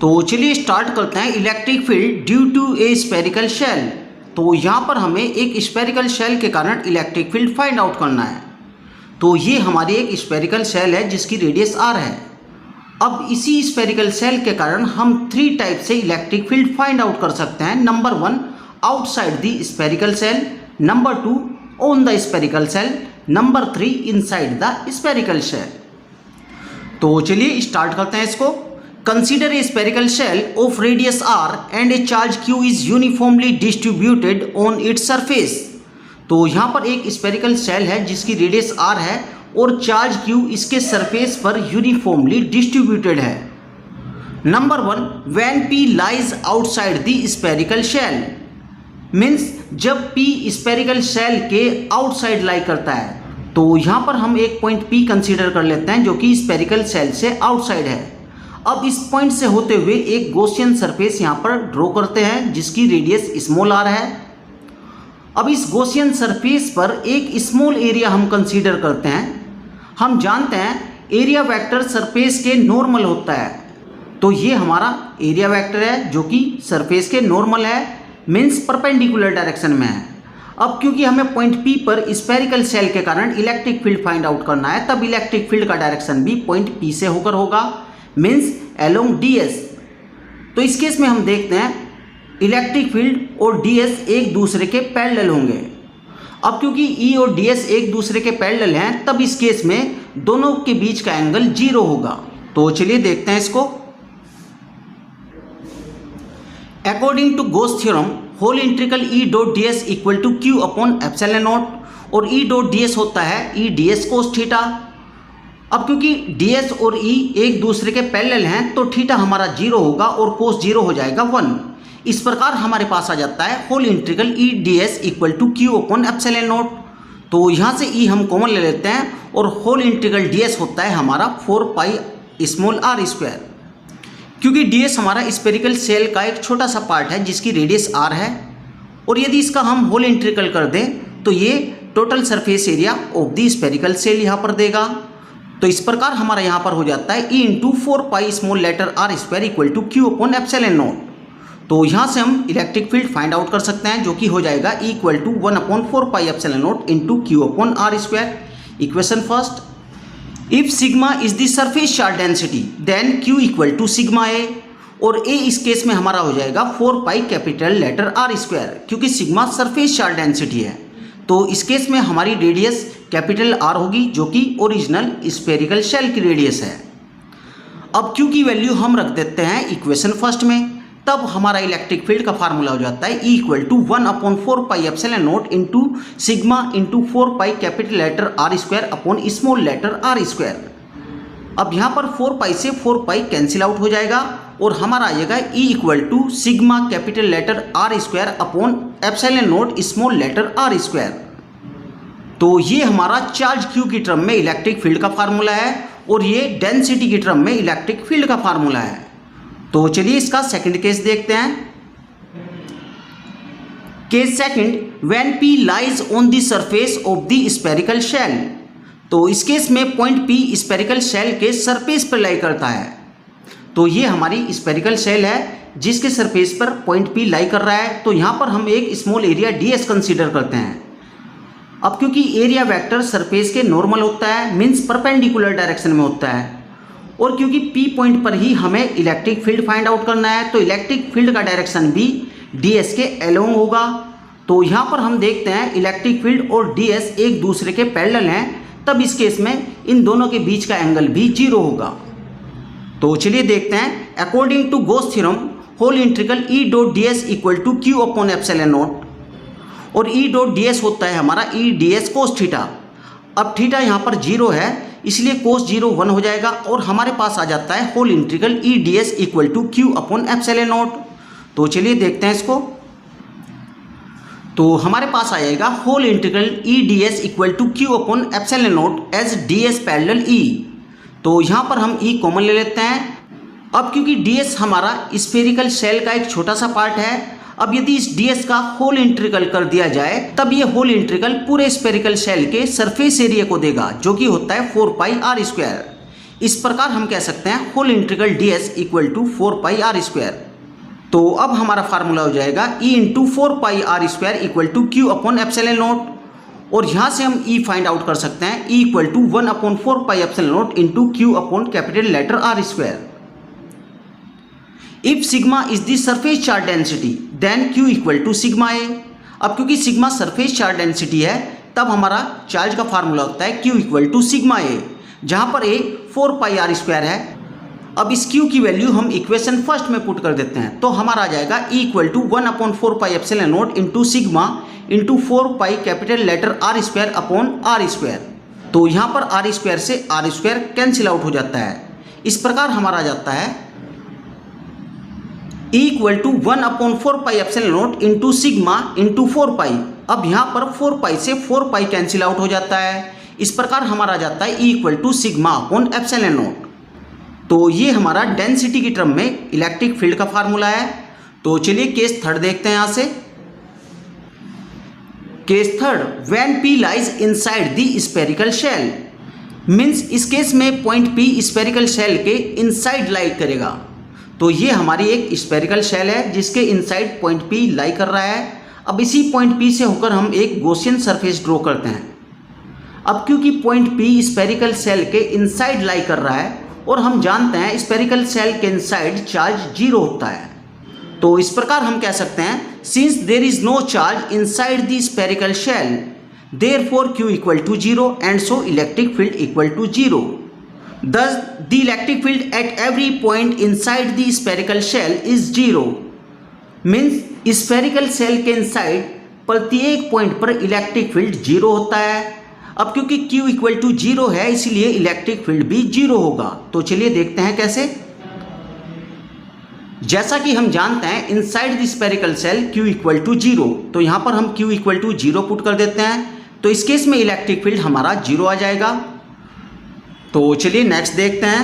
तो चलिए स्टार्ट करते हैं electric field due to a spherical shell. तो यहाँ पर हमें एक स्फेरिकल शेल के कारण इलेक्ट्रिक फील्ड फाइंड आउट करना है। तो ये हमारी एक स्फेरिकल शेल है जिसकी रेडियस r है। अब इसी स्फेरिकल शेल के कारण हम 3 टाइप से इलेक्ट्रिक फील्ड फाइंड आउट कर सकते हैं। Number 1 outside the spherical shell, number 2 on the spherical shell, number 3 inside the spherical shell. तो चलिए स्टार्ट करते हैं इसको। Consider a spherical shell of radius r and a charge q is uniformly distributed on its surface. तो यहाँ पर एक spherical shell है जिसकी रेडियस r है और चार्ज q इसके सरफेस पर यूनिफॉर्मली डिस्ट्रीब्यूटेड है। Number 1 when p lies outside the spherical shell, means जब p स्फेरिकल शेल के आउटसाइड लाई करता है। तो यहाँ पर हम एक पॉइंट p कंसीडर कर लेते हैं जो कि स्फेरिकल शेल से आउटसाइड है। अब इस पॉइंट से होते हुए एक गॉसियन सरफेस यहाँ पर ड्रॉ करते हैं जिसकी रेडियस स्मॉल r है। अब इस गॉसियन सरफेस पर एक स्मॉल एरिया हम कंसीडर करते हैं। हम जानते हैं एरिया वेक्टर सरफेस के नॉर्मल होता है, तो ये हमारा एरिया वेक्टर है जो कि सरफेस के नॉर्मल है, मीन्स परपेंडिकुलर डायरेक्शन में है। अब क्योंकि हमें पॉइंट P पर स्फेरिकल शेल के कारण इलेक्ट्रिक फील्ड फाइंड आउट करना है, तब इलेक्ट्रिक फील्ड का डायरेक्शन भी पॉइंट P से होकर होगा, मीन्स अलोंग ds। तो इस केस में हम देखते हैं इलेक्ट्रिक फील्ड और ds एक दूसरे के पैरेलल होंगे। अब क्योंकि E और ds एक दूसरे के पैरेलल हैं, तब इस केस में दोनों के बीच का एंगल 0 होगा। तो चलिए देखते हैं इसको। According to Gauss theorem whole integral E dot ds equal to q upon epsilon naught, और E डॉट ds होता है E ds कोस थीटा। अब क्योंकि ds और E एक दूसरे के पैरेलल हैं तो थीटा हमारा 0 होगा और कोस 0 हो जाएगा 1। इस प्रकार हमारे पास आ जाता है whole integral E ds equal to q upon epsilon naught. तो यहाँ से E हम कॉमन ले लेते हैं और होल इंटीग्रल ds होता है हमारा 4 पाई स्मॉल r स्क्वायर। क्योंकि ds हमारा स्फेरिकल शेल का एक छोटा सा पार्ट है जिसकी रेडियस r है, और यदि इसका हम होल इंटीग्रल कर दें तो ये total surface area of the spherical shell यहाँ पर देगा। तो इस प्रकार हमारा यहाँ पर हो जाता है E into 4 pi small letter r square equal to q upon epsilon naught. तो यहाँ से हम इलेक्ट्रिक फील्ड फाइंड आउट कर सकते हैं जो कि हो जाएगा E equal to 1 upon 4 pi epsilon not into q upon r square. Equation first, if sigma is the surface charge density then q equal to sigma a, और a इस case में हमारा हो जाएगा 4 pi capital letter r square, क्योंकि sigma surface charge density है। तो इस केस में हमारी रेडियस कैपिटल R होगी जो कि ओरिजिनल स्फेरिकल शेल की रेडियस है। अब q की वैल्यू हम रख देते हैं इक्वेशन फर्स्ट में, तब हमारा इलेक्ट्रिक फील्ड का फार्मूला हो जाता है E equal to 1 upon 4 pi epsilon not into sigma into 4 pi capital letter R square upon small letter r square. अब यहाँ पर 4 पाई से 4 पाई कैंसिल आउट हो जाएगा और हमारा आ जाएगा E equal to sigma capital letter R square upon epsilon naught small letter r square. तो ये हमारा चार्ज q की टर्म में इलेक्ट्रिक फील्ड का फार्मूला है और ये डेंसिटी की टर्म में इलेक्ट्रिक फील्ड का फार्मूला है। तो चलिए इसका सेकंड केस देखते हैं। Case second, when p lies on the surface of the spherical shell. तो इस केस में पॉइंट p स्फेरिकल शेल के सरफेस पर लाई करता है। तो ये हमारी स्फेरिकल शेल है जिसके सरफेस पर पॉइंट p लाई कर रहा है। तो यहाँ पर हम एक स्मॉल एरिया ds कंसीडर करते हैं। अब क्योंकि एरिया वेक्टर सरफेस के नॉर्मल होता है, मीन्स परपेंडिकुलर डायरेक्शन में होता है, और क्योंकि P पॉइंट पर ही हमें इलेक्ट्रिक फील्ड फाइंड आउट करना है, तो इलेक्ट्रिक फील्ड का डायरेक्शन भी ds के अलोंग होगा। तो यहाँ पर हम देखते हैं इलेक्ट्रिक फील्ड और ds एक दूसरे के पैरेलल हैं, तब इस केस में इन दोनों के बीच का एंगल भी 0 होगा। तो चलिए देखते हैं। According to Gauss theorem whole integral E dot ds equal to q upon epsilon naught, और E डॉट ds होता है हमारा E ds कोस थीटा। अब थीटा यहाँ पर 0 है इसलिए कोस 0 1 हो जाएगा और हमारे पास आ जाता है whole integral E ds equal to q upon epsilon naught. तो चलिए देखते हैं इसको। तो हमारे पास आएगा whole integral E ds equal to q upon epsilon naught as ds parallel E। तो यहाँ पर हम E कॉमन ले लेते हैं। अब क्योंकि ds हमारा स्फेरिकल शेल का एक छोटा सा पार्ट है, अब यदि इस ds का होल इंटीग्रल कर दिया जाए तब ये होल इंटीग्रल पूरे स्फेरिकल शेल के सरफेस एरिया को देगा जो कि होता है 4 पाई r स्क्वायर। इस प्रकार हम कह सकते हैं whole integral ds equal to 4πr²। तो अब हमारा फार्मूला हो जाएगा E into 4πr² equal to Q upon epsilon naught. और यहाँ से हम E फाइंड आउट कर सकते हैं E equal to 1/4πε0 into Q upon capital letter r²। If sigma is the surface charge density then Q equal to sigma A. अब क्योंकि sigma surface charge density है तब हमारा चार्ज का फार्मूला होता है Q इक्वल टू सिग्मा ए, जहाँ पर A 4πr² है। अब इस Q की वैल्यू हम इक्वेशन फर्स्ट में पुट कर देते हैं, तो हमारा आ जाएगा E equal to 1/4πε0 into sigma into 4π capital letter r² upon r²। तो यहाँ पर r² से r² कैंसिल आउट हो जाता है। इस प्रकार हमारा आ जाता है E equal to 1/4πε0 into sigma into 4π। अब यहाँ पर 4π से 4π कैंसिल आउट हो जाता है। इस प्रकार हमारा आ जाता है E equal to sigma upon epsilon naught. तो ये हमारा डेंसिटी की टर्म में इलेक्ट्रिक फील्ड का फार्मूला है। तो चलिए केस थर्ड देखते हैं यहाँ से। Case third, when P lies inside the spherical shell, means इस केस में पॉइंट P स्फेरिकल शेल के इनसाइड लाई करेगा। तो ये हमारी एक स्फेरिकल शेल है जिसके इनसाइड पॉइंट P लाई कर रहा है। अब इसी पॉइंट P से होकर हम एक गॉसियन सरफेस ड्रॉ करते हैं। अब क्योंकि पॉइंट P स्फेरिकल शेल के इनसाइड लाई कर रहा है और हम जानते हैं स्फेरिकल शेल के इनसाइड चार्ज 0 होता है, तो इस प्रकार हम कह सकते हैं since there is no charge inside the spherical shell therefore Q equal to 0 and so electric field equal to 0। Thus, the electric field at every point inside the spherical shell is 0. Means spherical shell के inside प्रत्येक point पर electric field 0 होता है। अब क्योंकि Q equal to 0 है इसलिए electric field भी 0 होगा। तो चलिए देखते हैं कैसे। जैसा कि हम जानते हैं inside the spherical shell Q equal to 0, तो यहाँ पर हम Q इक्वल टू 0 पुट कर देते हैं। तो इस केस में इलेक्ट्रिक फील्ड हमारा 0 आ जाएगा। तो चलिए नेक्स्ट देखते हैं।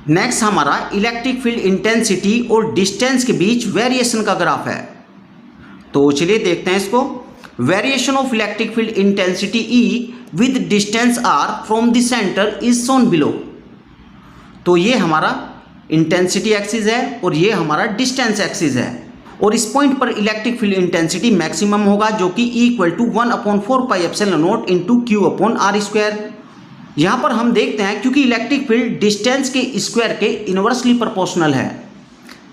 नेक्स्ट हमारा इलेक्ट्रिक फील्ड इंटेंसिटी और डिस्टेंस के बीच वेरिएशन का ग्राफ है। तो चलिए देखते हैं इसको। Variation of electric field intensity E with distance R from the centre is shown below. तो ये हमारा इंटेंसिटी एक्सिस है और ये हमारा डिस्टेंस एक्सिस है, और इस पॉइंट पर इलेक्ट्रिक फील्ड इंटेंसिटी मैक्सिमम होगा जो कि E equal to 1/4πε0 into Q upon r²। यहाँ पर हम देखते हैं क्योंकि इलेक्ट्रिक फील्ड डिस्टेंस के स्क्वायर के इन्वर्सली प्रोपोर्शनल है,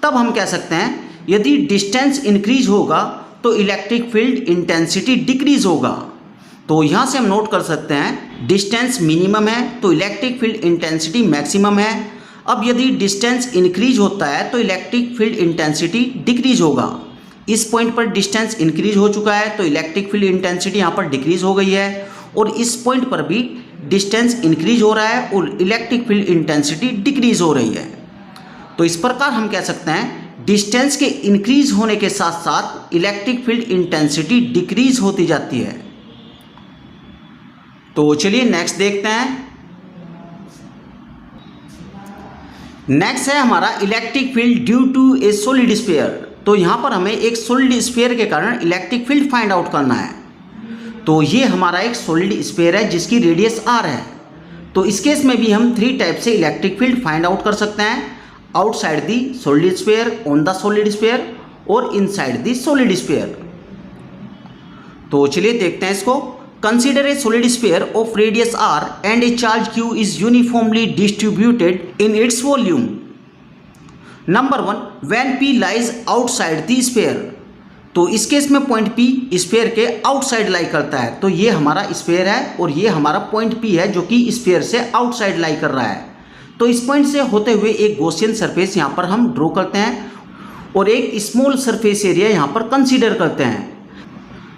तब हम कह सकते हैं यदि डिस्टेंस इंक्रीज होगा तो इलेक्ट्रिक फील्ड इंटेंसिटी डिक्रीज होगा। तो यहाँ से हम नोट कर सकते हैं डिस्टेंस मिनिमम है तो इलेक्ट्रिक फील्ड इंटेंसिटी मैक्सिमम है। अब यदि डिस्टेंस इंक्रीज होता है तो इलेक्ट्रिक फील्ड इंटेंसिटी डिक्रीज होगा। इस पॉइंट पर डिस्टेंस इंक्रीज हो चुका है तो इलेक्ट्रिक फील्ड इंटेंसिटी यहाँ पर डिक्रीज हो गई है, और इस पॉइंट पर भी डिस्टेंस इंक्रीज हो रहा है और इलेक्ट्रिक फील्ड इंटेंसिटी डिक्रीज हो रही है। तो इस प्रकार हम कह सकते हैं डिस्टेंस के इंक्रीज होने के साथ साथ इलेक्ट्रिक फील्ड इंटेंसिटी डिक्रीज होती जाती है। तो चलिए नेक्स्ट देखते हैं। नेक्स्ट है हमारा electric field due to a solid sphere. तो यहाँ पर हमें एक सॉलिड स्फीयर के कारण इलेक्ट्रिक फील्ड फाइंड आउट करना है। तो ये हमारा एक सॉलिड स्फीयर है जिसकी रेडियस r है। तो इस केस में भी हम 3 टाइप से इलेक्ट्रिक फील्ड फाइंड आउट कर सकते हैं, outside the solid sphere, on the solid sphere और इनसाइड दी सॉलिड स्फीयर। तो चलिए देखते हैं इसको। Consider A solid sphere of radius r and a charge q is uniformly distributed in its volume. Number 1, when p lies outside the sphere. तो इस case में point P sphere के outside lie करता है, तो ये हमारा स्फीयर है और ये हमारा पॉइंट P है जो कि स्फीयर से आउटसाइड लाई कर रहा है। तो इस पॉइंट से होते हुए एक गॉसियन सरफेस यहाँ पर हम ड्रॉ करते हैं और एक स्मॉल सरफेस एरिया यहाँ पर कंसीडर करते हैं।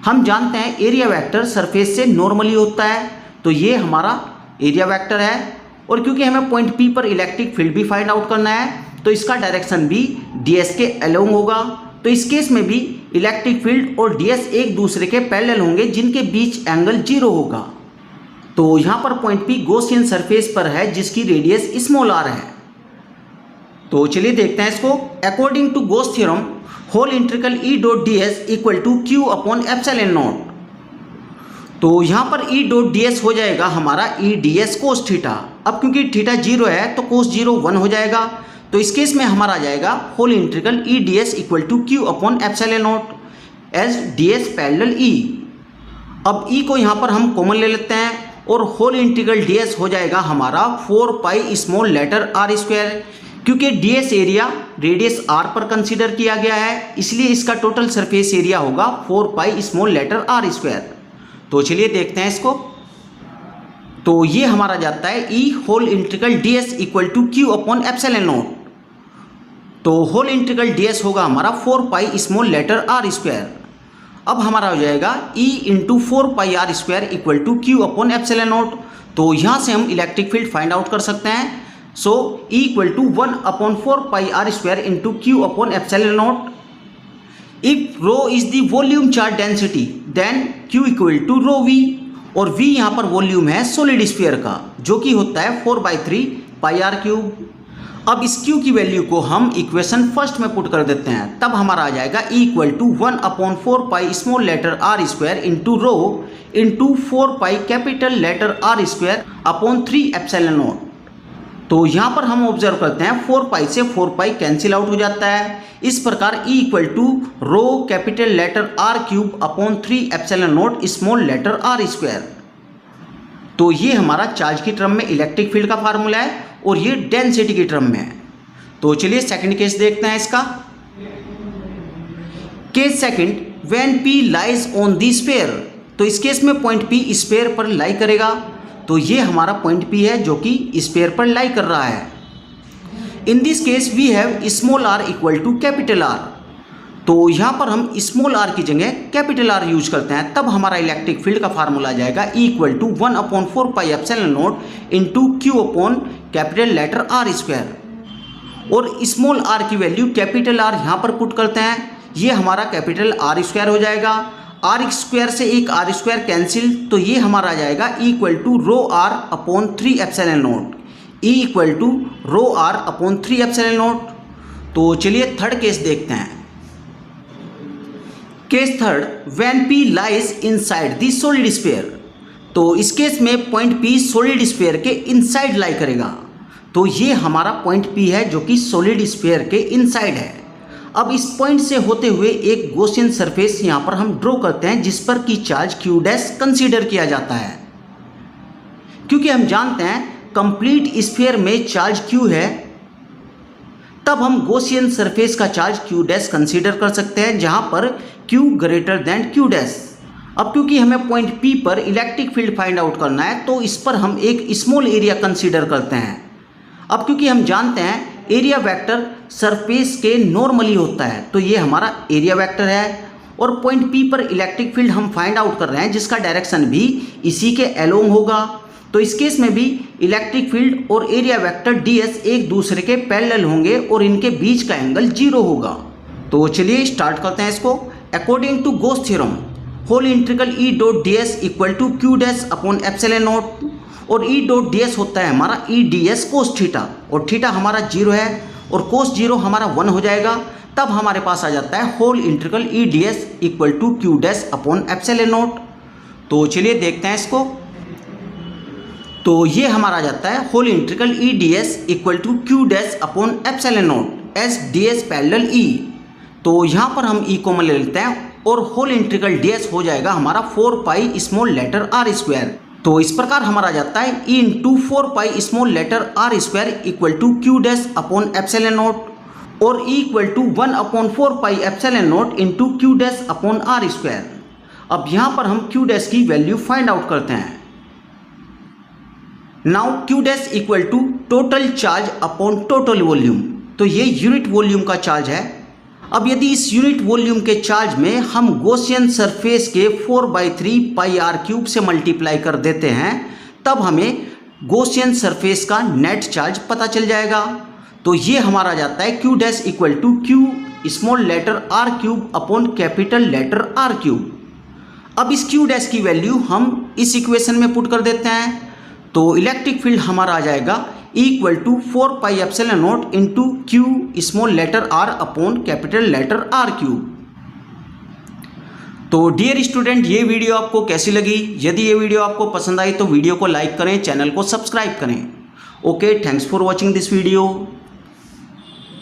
हम जानते हैं एरिया वेक्टर सरफेस से नॉर्मली होता है, तो ये हमारा एरिया वेक्टर है, और क्योंकि हमें पॉइंट P पर इलेक्ट्रिक फील्ड भी फाइंड आउट करना है तो इसका डायरेक्शन भी ds के अलोंग होगा। तो इस केस में भी इलेक्ट्रिक फील्ड और ds एक दूसरे के पैरेलल होंगे जिनके बीच एंगल 0 होगा। तो यहाँ पर पॉइंट P गॉसियन सरफेस पर है जिसकी रेडियस स्मॉल r है। तो चलिए देखते हैं इसको। According to Gauss theorem whole integral E dot ds equal to Q upon epsilon naught. तो यहाँ पर ई डॉट डी एस हो जाएगा हमारा ई डी एस कोस थीटा। अब क्योंकि थीटा 0 है तो कोस 0 1 हो जाएगा। तो इस केस में हमारा आ जाएगा whole integral E D S equal to Q upon epsilon naught as D S parallel E. अब ई को यहाँ पर हम कॉमन ले लेते हैं और होल इंटीग्रल डी एस हो जाएगा हमारा 4 pi small letter are square. क्योंकि D S area radius R पर कंसीडर किया गया है, इसलिए इसका टोटल सरफेस एरिया होगा 4 pi small letter are square. तो चलिए देखते हैं इसको। तो ये हमारा जाता है E whole integral D S equal to Q upon epsilon naught. तो होल इंटीग्रल डी एस होगा हमारा 4 pi small letter are square. अब हमारा हो जाएगा E into 4 pi R square equal to Q upon epsilon naught. तो यहाँ से हम इलेक्ट्रिक फील्ड फाइंड आउट कर सकते हैं। So E equal to 1 upon 4 pi R square into Q upon epsilon naught. If rho is the volume charge density then Q equal to rho V, और v यहाँ पर volume है solid sphere का जो कि होता है 4/3 पाई आर क्यूब। अब इस q की वैल्यू को हम इक्वेशन फर्स्ट में पुट कर देते हैं, तब हमारा आ जाएगा e equal to 1 upon 4 pi small letter are square into rho into 4 pi capital letter are square upon 3 epsilon naught. तो यहाँ पर हम ऑब्जर्व करते हैं 4 पाई से 4 पाई कैंसिल आउट हो जाता है। इस प्रकार E equal to rho capital letter R cube upon 3 epsilon naught small letter are square. तो ये हमारा चार्ज की टर्म में इलेक्ट्रिक फील्ड का फार्मूला है और ये डेंसिटी की टर्म में है। तो चलिए सेकंड केस देखते हैं इसका। Case second, when P lies on the sphere. तो इस केस में पॉइंट P स्फीयर पर लाई करेगा। तो ये हमारा पॉइंट P है जो कि स्फीयर पर लाई कर रहा है। In this case we have small r equal to capital R। तो यहाँ पर हम स्मॉल r की जगह कैपिटल R यूज करते हैं, तब हमारा इलेक्ट्रिक फील्ड का फार्मूला आ जाएगा E equal to 1 upon 4 pi epsilon not into Q upon capital letter R square. और स्मॉल r की वैल्यू कैपिटल R यहाँ पर पुट करते हैं, ये हमारा कैपिटल R स्क्वायर हो जाएगा। आर स्क्वायर से एक आर स्क्वायर कैंसिल, तो ये हमारा आ जाएगा E equal to rho r upon 3 epsilon naught. E equal to rho r upon 3 epsilon naught. तो चलिए थर्ड केस देखते हैं। Case third, when P lies inside the solid sphere. तो इस केस में पॉइंट P सॉलिड स्फीयर के inside lie करेगा। तो ये हमारा पॉइंट P है जो कि सॉलिड स्फीयर के इनसाइड है। अब इस पॉइंट से होते हुए एक गॉसियन सरफेस यहाँ पर हम ड्रॉ करते हैं जिस पर कि चार्ज Q डैश कंसीडर किया जाता है। क्योंकि हम जानते हैं कंप्लीट स्फीयर में चार्ज Q है, तब हम गॉसियन सरफेस का चार्ज Q डैश कंसीडर कर सकते हैं जहाँ पर Q greater than Q dash. अब क्योंकि हमें पॉइंट P पर इलेक्ट्रिक फील्ड फाइंड आउट करना है तो इस पर हम एक स्मॉल एरिया कंसीडर करते हैं। अब क्योंकि हम जानते हैं एरिया वेक्टर सरफेस के नॉर्मली होता है, तो ये हमारा एरिया वेक्टर है। और पॉइंट P पर इलेक्ट्रिक फील्ड हम फाइंड आउट कर रहे हैं जिसका डायरेक्शन भी इसी के अलोंग होगा। तो इस केस में भी इलेक्ट्रिक फील्ड और एरिया वेक्टर ds एक दूसरे के पैरेलल होंगे और इनके बीच का एंगल 0 होगा। तो चलिए स्टार्ट करते हैं इसको। According to Gauss theorem, whole integral E dot ds equal to Q dash upon epsilon naught, और E डॉट ds होता है हमारा E ds कोस थीटा, और थीटा हमारा 0 है और कोस 0 हमारा 1 हो जाएगा। तब हमारे पास आ जाता है whole integral E ds equal to Q dash upon epsilon naught. तो चलिए देखते हैं इसको। तो ये हमारा आ जाता है whole integral E ds equal to Q dash upon epsilon naught as ds parallel E। तो यहाँ पर हम E कॉमन ले लेते हैं और होल इंटीग्रल ds हो जाएगा हमारा 4 pi small letter r square. तो इस प्रकार हमारा जाता है E into 4 pi small letter r square equal to Q dash upon epsilon naught, और E equal to 1 upon 4 pi epsilon not into Q dash upon r square. अब यहाँ पर हम Q डैश की वैल्यू फाइंड आउट करते हैं। Now Q dash equal to total charge upon total volume. तो ये यूनिट वॉल्यूम का चार्ज है। अब यदि इस यूनिट वॉल्यूम के चार्ज में हम गॉसियन सरफेस के 4/3 पाई आर क्यूब से मल्टीप्लाई कर देते हैं, तब हमें गॉसियन सरफेस का नेट चार्ज पता चल जाएगा। तो ये हमारा जाता है Q dash equal to Q small letter r cube upon capital letter R cube. अब इस Q डैश की वैल्यू हम इस इक्वेशन में पुट कर देते हैं। तो इलेक्ट्रिक फील्ड हमारा आ जाएगा E equal to 4 pi epsilon not into Q small letter r upon capital letter R cube. तो डियर स्टूडेंट, ये वीडियो आपको कैसी लगी? यदि ये वीडियो आपको पसंद आई तो वीडियो को लाइक करें, चैनल को सब्सक्राइब करें। Okay, thanks for watching this video.